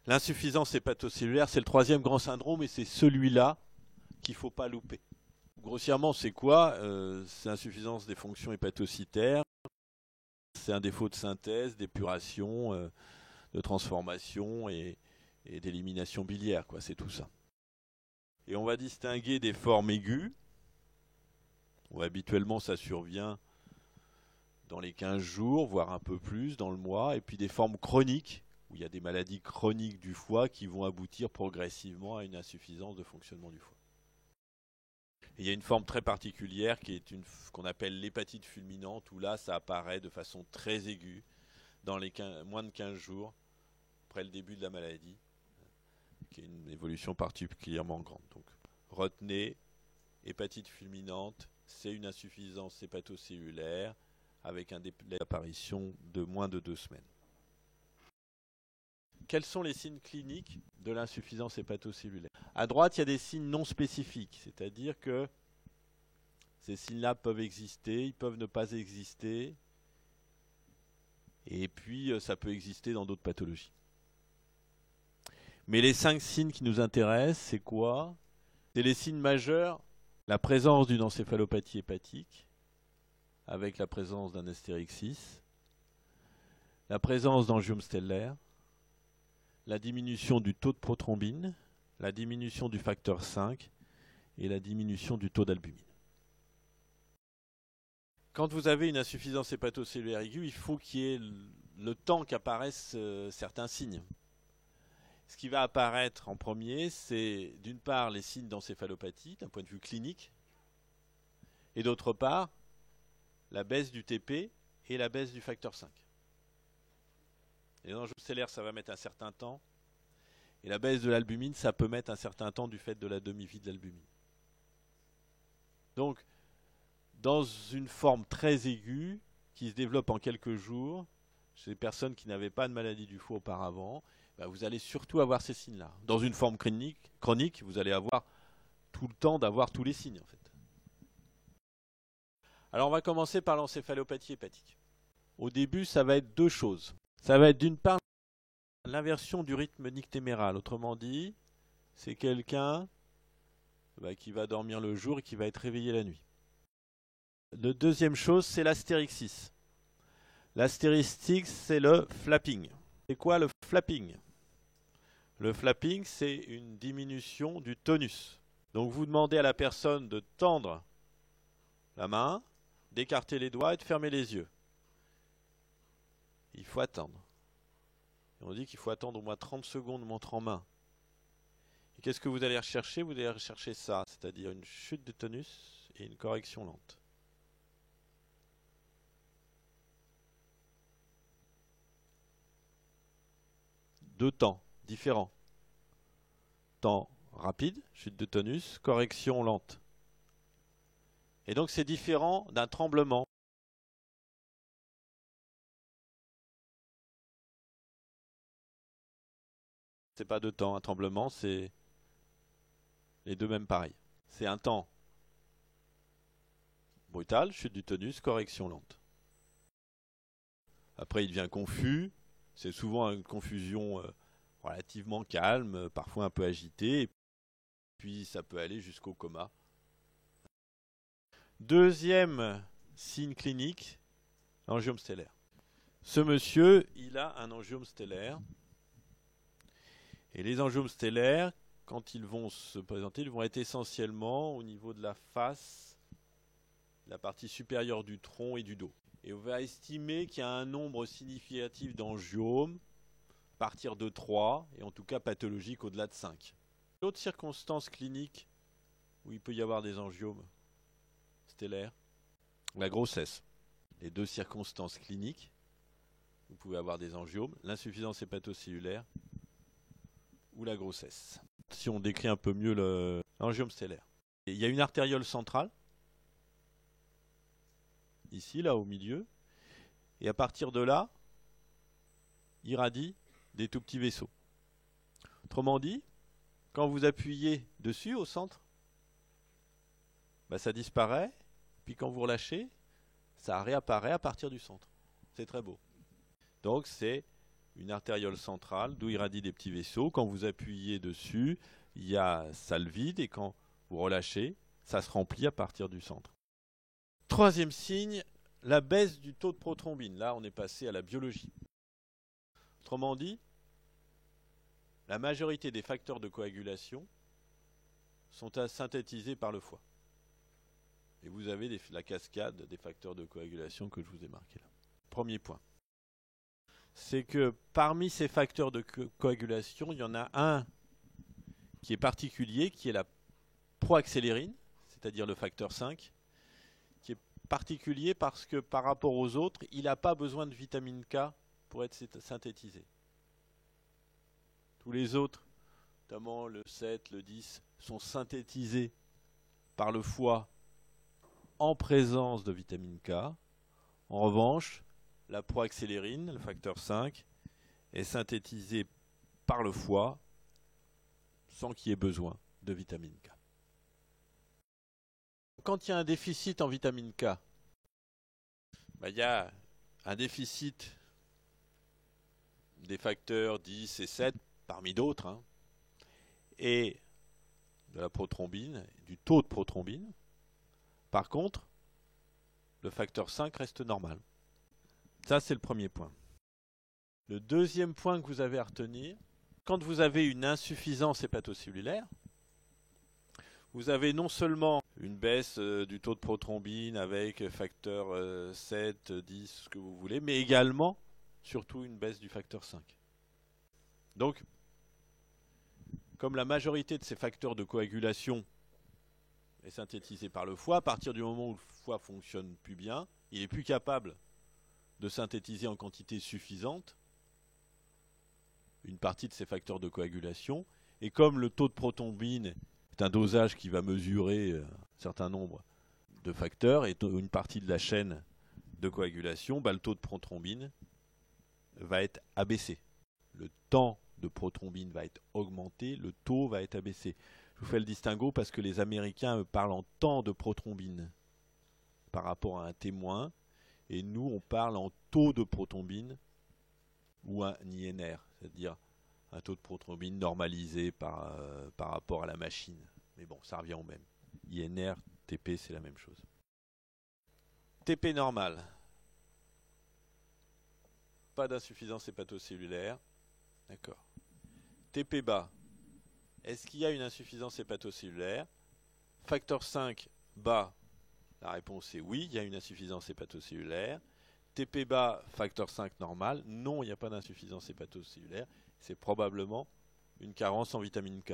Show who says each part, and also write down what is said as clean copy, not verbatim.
Speaker 1: L'insuffisance hépatocellulaire, c'est le troisième grand syndrome et c'est celui-là qu'il ne faut pas louper. Grossièrement, c'est quoi? C'est insuffisance des fonctions hépatocytaires, c'est un défaut de synthèse, d'épuration, de transformation et d'élimination biliaire, quoi. C'est tout ça. Et on va distinguer des formes aiguës, où habituellement ça survient dans les 15 jours, voire un peu plus dans le mois, et puis des formes chroniques, où il y a des maladies chroniques du foie qui vont aboutir progressivement à une insuffisance de fonctionnement du foie. Et il y a une forme très particulière qui est qu'on appelle l'hépatite fulminante, où là ça apparaît de façon très aiguë dans les moins de 15 jours, après le début de la maladie, qui est une évolution particulièrement grande. Donc retenez, hépatite fulminante, c'est une insuffisance hépatocellulaire avec un délai d'apparition de moins de 2 semaines. Quels sont les signes cliniques de l'insuffisance hépatocellulaire? À droite, il y a des signes non spécifiques, c'est-à-dire que ces signes-là peuvent exister, ils peuvent ne pas exister, et puis ça peut exister dans d'autres pathologies. Mais les 5 signes qui nous intéressent, c'est quoi? C'est les signes majeurs, la présence d'une encéphalopathie hépatique, avec la présence d'un astérix, la présence d'angiomes stellaires, la diminution du taux de prothrombine, la diminution du facteur 5 et la diminution du taux d'albumine. Quand vous avez une insuffisance hépatocellulaire aiguë, il faut qu'il y ait le temps qu'apparaissent certains signes. Ce qui va apparaître en premier, c'est d'une part les signes d'encéphalopathie d'un point de vue clinique, et d'autre part la baisse du TP et la baisse du facteur 5. Les angiomes stellaires, ça va mettre un certain temps. Et la baisse de l'albumine, ça peut mettre un certain temps du fait de la demi-vie de l'albumine. Donc, dans une forme très aiguë, qui se développe en quelques jours, chez les personnes qui n'avaient pas de maladie du foie auparavant, vous allez surtout avoir ces signes-là. Dans une forme chronique, vous allez avoir tout le temps d'avoir tous les signes, en fait. Alors, on va commencer par l'encéphalopathie hépatique. Au début, ça va être deux choses. Ça va être d'une part l'inversion du rythme nictéméral. Autrement dit, c'est quelqu'un qui va dormir le jour et qui va être réveillé la nuit. La deuxième chose, c'est l'astérixis. L'astérixis, c'est le flapping. C'est quoi le flapping? Le flapping, c'est une diminution du tonus. Donc vous demandez à la personne de tendre la main, d'écarter les doigts et de fermer les yeux. Il faut attendre. Et on dit qu'il faut attendre au moins 30 secondes montre en main. Et qu'est-ce que vous allez rechercher? Vous allez rechercher ça, c'est-à-dire une chute de tonus et une correction lente. Deux temps différents. Temps rapide, chute de tonus, correction lente. Et donc c'est différent d'un tremblement. C'est pas deux temps, un tremblement, c'est les deux mêmes pareils. C'est un temps brutal, chute du tonus, correction lente. Après il devient confus, c'est souvent une confusion relativement calme, parfois un peu agitée, et puis ça peut aller jusqu'au coma. Deuxième signe clinique, l'angiome stellaire. Ce monsieur, il a un angiome stellaire. Et les angiomes stellaires, quand ils vont se présenter, ils vont être essentiellement au niveau de la face, la partie supérieure du tronc et du dos. Et on va estimer qu'il y a un nombre significatif d'angiomes, à partir de 3, et en tout cas pathologiques au-delà de 5. D'autres circonstances cliniques où il peut y avoir des angiomes stellaires, la grossesse. Les deux circonstances cliniques, vous pouvez avoir des angiomes, l'insuffisance hépatocellulaire ou la grossesse. Si on décrit un peu mieux l'angiome stellaire. Il y a une artériole centrale, ici, là, au milieu, et à partir de là, irradie des tout petits vaisseaux. Autrement dit, quand vous appuyez dessus, au centre, ça disparaît, puis quand vous relâchez, ça réapparaît à partir du centre. C'est très beau. Donc c'est une artériole centrale d'où irradient des petits vaisseaux. Quand vous appuyez dessus, il y a salle vide et quand vous relâchez, ça se remplit à partir du centre. Troisième signe, la baisse du taux de prothrombine. Là, on est passé à la biologie. Autrement dit, la majorité des facteurs de coagulation sont synthétisés par le foie. Et vous avez la cascade des facteurs de coagulation que je vous ai marqué là. Premier point. C'est que parmi ces facteurs de coagulation, il y en a un qui est particulier, qui est la proaccélérine, c'est-à-dire le facteur 5, qui est particulier parce que par rapport aux autres, il n'a pas besoin de vitamine K pour être synthétisé. Tous les autres, notamment le 7, le 10, sont synthétisés par le foie en présence de vitamine K. En revanche, la proaccélérine, le facteur 5, est synthétisé par le foie sans qu'il y ait besoin de vitamine K. Quand il y a un déficit en vitamine K, il y a un déficit des facteurs 10 et 7, parmi d'autres, et de la prothrombine, du taux de prothrombine. Par contre, le facteur 5 reste normal. Ça, c'est le premier point. Le deuxième point que vous avez à retenir, quand vous avez une insuffisance hépatocellulaire, vous avez non seulement une baisse du taux de prothrombine avec facteur 7, 10, ce que vous voulez, mais également, surtout, une baisse du facteur 5. Donc, comme la majorité de ces facteurs de coagulation est synthétisée par le foie, à partir du moment où le foie fonctionne plus bien, il est plus capable de synthétiser en quantité suffisante une partie de ces facteurs de coagulation. Et comme le taux de prothrombine est un dosage qui va mesurer un certain nombre de facteurs et une partie de la chaîne de coagulation, le taux de prothrombine va être abaissé. Le temps de prothrombine va être augmenté, le taux va être abaissé. Je vous fais le distinguo parce que les Américains parlent en temps de prothrombine par rapport à un témoin, et nous on parle en taux de prothrombine ou un INR, c'est-à-dire un taux de prothrombine normalisé par rapport à la machine. Mais bon, ça revient au même. INR, TP, c'est la même chose. TP normal. Pas d'insuffisance hépatocellulaire. D'accord. TP bas. Est-ce qu'il y a une insuffisance hépatocellulaire? Facteur 5 bas. La réponse est oui, il y a une insuffisance hépatocellulaire. TP bas, facteur 5 normal. Non, il n'y a pas d'insuffisance hépatocellulaire. C'est probablement une carence en vitamine K.